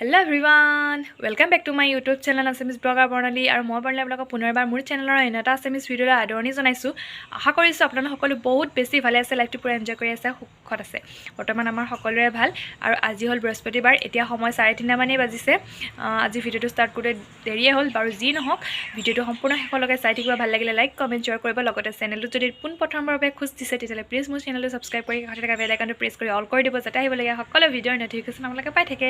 Hello everyone, welcome back to my YouTube channel Assamese Blogger Bernali আৰু মই বৰ্ণালী আপোনালোকক পুনৰবাৰ মোৰ চেনেলৰ এটা আছামিজ ভিডিঅ'লৈ আদৰণি জনাইছোঁ। আশা কৰিছোঁ আপোনালোক সকলো বহুত বেছি ভালে আছে, লাইফটো পুৰা এনজয় কৰি আছে, সুখত আছে। বৰ্তমান আমাৰ সকলোৰে ভাল আৰু আজি হ'ল বৃহস্পতিবাৰ, এতিয়া সময় 3:30 মানেই বাজিছে। আজি ভিডিঅ'টো ষ্টাৰ্ট কৰোঁতে দেৰিয়ে হ'ল বাৰু, যি নহওক ভিডিঅ'টো সম্পূৰ্ণ শেষলৈকে চাই থাকিব। ভাল লাগিলে লাইক কমেণ্ট শ্বেয়াৰ কৰিব, লগতে চেনেলটো যদি পোনপ্ৰথমবাৰৰ বাবে খোজ দিছে তেতিয়াহ'লে প্লিজ মোৰ চেনেলটো ছাবস্ক্ৰাইব কৰি কাষতে থকা বেল আইকনটো প্ৰেছ কৰি অল কৰি দিব, যাতে আহিবলগীয়া সকলো ভিডিঅ'ৰ নটিফিকেশ্যন আপোনালোকে পাই থাকে।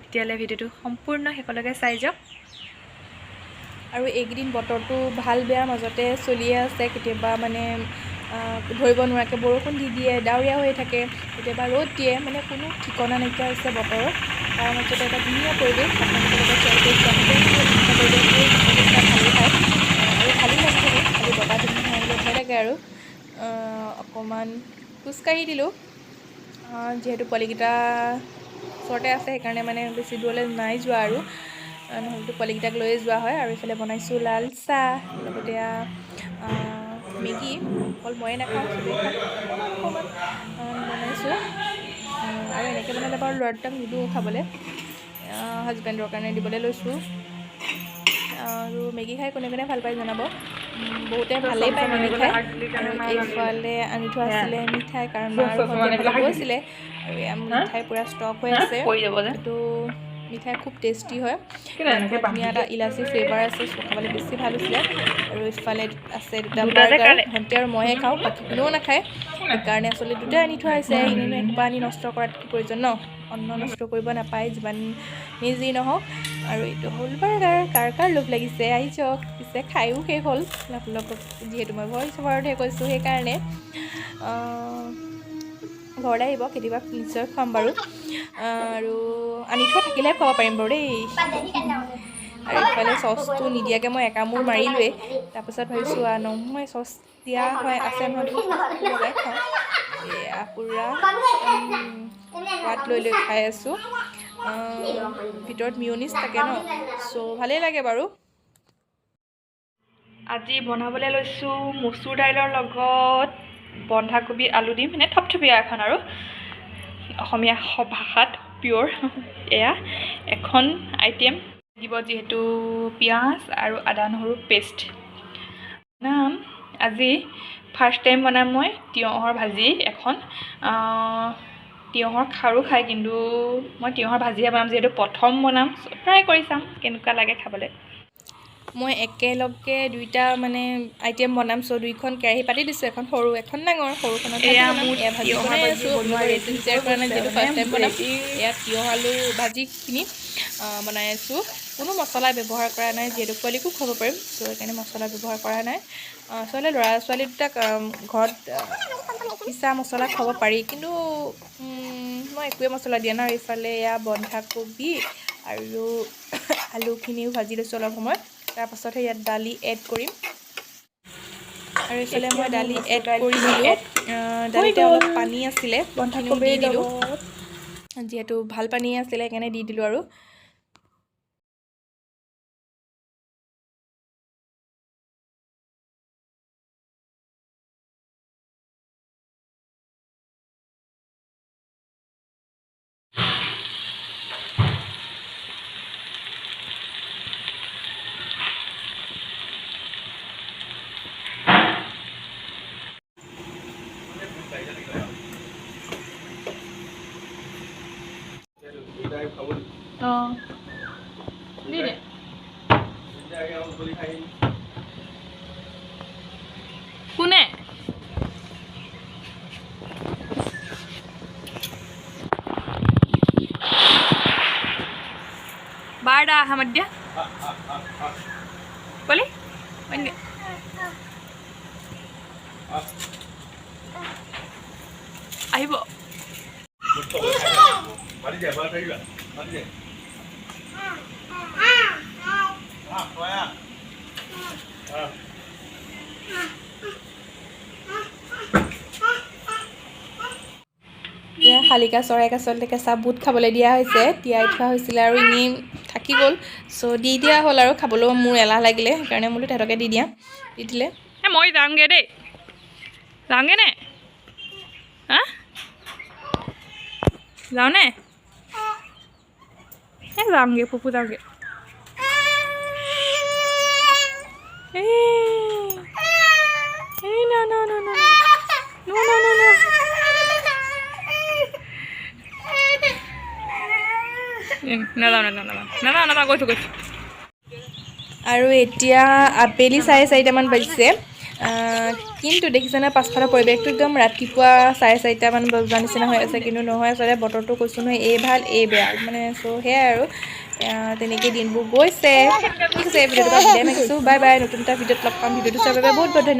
তেতিয়াহ'লে ভিডিঅ'টো সম্পূৰ্ণ শেষলৈকে চাই যাওক। আৰু এইকেইদিন বতৰটো ভাল বেয়াৰ মাজতে চলিয়ে আছে, কেতিয়াবা মানে ধৰিব নোৱাৰাকৈ বৰষুণ দি দিয়ে, ডাৱৰীয়া হৈ থাকে, কেতিয়াবা ৰ'দ দিয়ে, মানে কোনো ঠিকনা নাইকিয়া হৈছে বতৰৰ। তাৰ মাজতে এটা ধুনীয়া পৰিৱেশ আপোনালোকৰ লগত শ্বেয়াৰ কৰিছোঁ। আৰু ভালো লাগি থাকে, খালি বতাহ ধুমুহা আহিলে ভয় লাগে আৰু অকণমান খোজকাঢ়ি দিলোঁ। যিহেতু পোৱালিকেইটা ওচৰতে আছে, সেইকাৰণে মানে বেছি দূৰলৈ নাই যোৱা আৰু নহ'লেতো পোৱালিকেইটাক লৈয়ে যোৱা হয়। আৰু এইফালে বনাইছোঁ লাল চাহ, লগতে মেগী। অকল ময়ে নাখাওঁ, চবেই খাওঁ, অকণমান বনাইছোঁ। আৰু এনেকৈ বনালে বাৰু ল'ৰা দুটাক নিদিওঁ খাবলৈ, হাজবেণ্ডৰ কাৰণে দিবলৈ লৈছোঁ। আৰু মেগী খাই কোনে কোনে ভাল পায় জনাব, বহুতে ভালেই পায় মেগী খাই। আৰু এইফালে আনি থোৱা আছিলে মিঠাই, কাৰণ মা আৰু ভণ্টি এফালে গৈছিলে আৰু এয়া মিঠাই পূৰা ষ্টক হৈ আছে। এইটো মিঠাই খুব টেষ্টি হয়, ইয়াত বৰ ধুনীয়া এটা ইলাচি ফ্লেভাৰ আছে, খাবলৈ বেছি ভাল হৈছিলে। আৰু ইফালে আছে দুটা বাৰ্গাৰ, ভণ্টি আৰু মইহে খাওঁ, বাকী কোনেও নাখায়। সেইকাৰণে আচলতে দুটাই আনি থোৱা হৈছে, এনেনো এসোপা আনি নষ্ট কৰাত কি প্ৰয়োজন ন, অন্ন নষ্ট কৰিব নাপায় যিমানেই যি নহওক। আৰু এইটো হ'ল বাৰ্গাৰ, কাৰ কাৰ লোভ লাগিছে আহি যাওক। পিছে খায়ো শেষ হ'ল, আপোনালোকক যিহেতু মই ভইচ অভাৰতহে কৈছোঁ সেইকাৰণে। ঘৰলৈ আহিব কেতিয়াবা নিশ্চয় খুৱাম বাৰু, আৰু আনি থোৱা থাকিলেহে খুৱাব পাৰিম বাৰু দেই। আৰু ইফালে চচটো নিদিয়াকৈ মই একামোৰ মাৰিলোৱেই, তাৰপিছত ভাবিছোঁ নহয় চচ দিয়া হয় আছে নহয়, চচটো লগাই খাওঁ। এয়া পূৰা সোৱাদ লৈ লৈ খাই আছোঁ। ভিতৰত মিয়নিজ থাকে ন, চ' ভালেই লাগে বাৰু। আজি বনাবলৈ লৈছোঁ মচুৰ দাইলৰ লগত বন্ধাকবি আলু দিম, মানে থপথপীয়া এখন আৰু অসমীয়া ভাষাত পিয়ৰ এয়া এখন আইটেম দিব, যিহেতু পিঁয়াজ আৰু আদা নহৰু পেষ্ট বনাম। আজি ফাৰ্ষ্ট টাইম বনাম মই তিয়ঁহৰ ভাজি এখন। তিয়ঁহৰ খাৰো খায়, কিন্তু মই তিয়ঁহৰ ভাজিহে বনাম, যিহেতু প্ৰথম বনাম, ট্ৰাই কৰি চাম কেনেকুৱা লাগে খাবলৈ। মই একেলগে দুইটা মানে আইটেম বনাম, চ' দুইখন কেৰাহী পাতি দিছোঁ, এখন সৰু এখন ডাঙৰ। সৰুখনত ভাজি বনাম, এয়া ভাজি বনাই আছোঁ, আপোনালোকৰ ৰেচিপি শ্বেয়াৰ কৰা নাই যিহেতু ফাৰ্ষ্ট টাইম বনাম। এয়া তিয়ঁহ আলু ভাজিখিনি বনাই আছোঁ, কোনো মছলা ব্যৱহাৰ কৰা নাই, যিহেতু পোৱালিকো খুৱাব পাৰিম, চ' সেইকাৰণে মছলা ব্যৱহাৰ কৰা নাই। আচলতে ল'ৰা ছোৱালী দুটাক ঘৰত পিছা মছলা খুৱাব পাৰি, কিন্তু মই একোৱে মছলা দিয়া নাই। আৰু ইফালে এয়া বন্ধাকবি আৰু আলুখিনিও ভাজি লৈছোঁ অলপ সময়, তাৰপাছতহে ইয়াত দালি এড কৰিম। আৰু এইফালে মই দালি এড কৰি দিলোঁ, দালিতে অলপ পানী আছিলে, পানীখিনিও দি দিলোঁ, যিহেতু ভাল পানী আছিলে সেইকাৰণে দি দিলোঁ। আৰু কোনে বাৰটা আহা মাত দিয়া পোৱালি আহিব। এয়া শালিকা চৰাইক আচলতে কেঁচা বুট খাবলৈ দিয়া হৈছে, তিয়াই থোৱা হৈছিলে আৰু এনেই থাকি গ'ল, চ' দি দিয়া হ'ল। আৰু খাবলৈও মোৰ এলাহ লাগিলে, সেইকাৰণে বোলো তেহেঁতকে দি দিলে। মই যাওঁগৈ দেই, যাওঁগৈ নে যাওঁনে যাওঁগৈ ফুফু যাওঁগৈ এই না না না না না না না না নাযাওঁ নাযাওঁ নাযাওঁ নাযাওঁ নাযাওঁ গৈছোঁ গৈছোঁ আৰু এতিয়া আবেলি 4:30মান বাজিছে কিন্তু দেখিছেনে পাছফালৰ পৰিৱেশটো একদম ৰাতিপুৱা 4:30মান বজাৰ নিচিনা হৈ আছে কিন্তু নহয় আচলতে বতৰটো কৈছোঁ নহয় এই ভাল এই বেয়া মানে চ' সেয়াই আৰু তেনেকৈ দিনবোৰ গৈছে ঠিক আছে ভিডিঅ'টো বিদায় মাগিছোঁ বাই বাই নতুন এটা ভিডিঅ'ত লগ পাম ভিডিঅ'টো চোৱাৰ বাবে বহুত বহুত ধন্যবাদ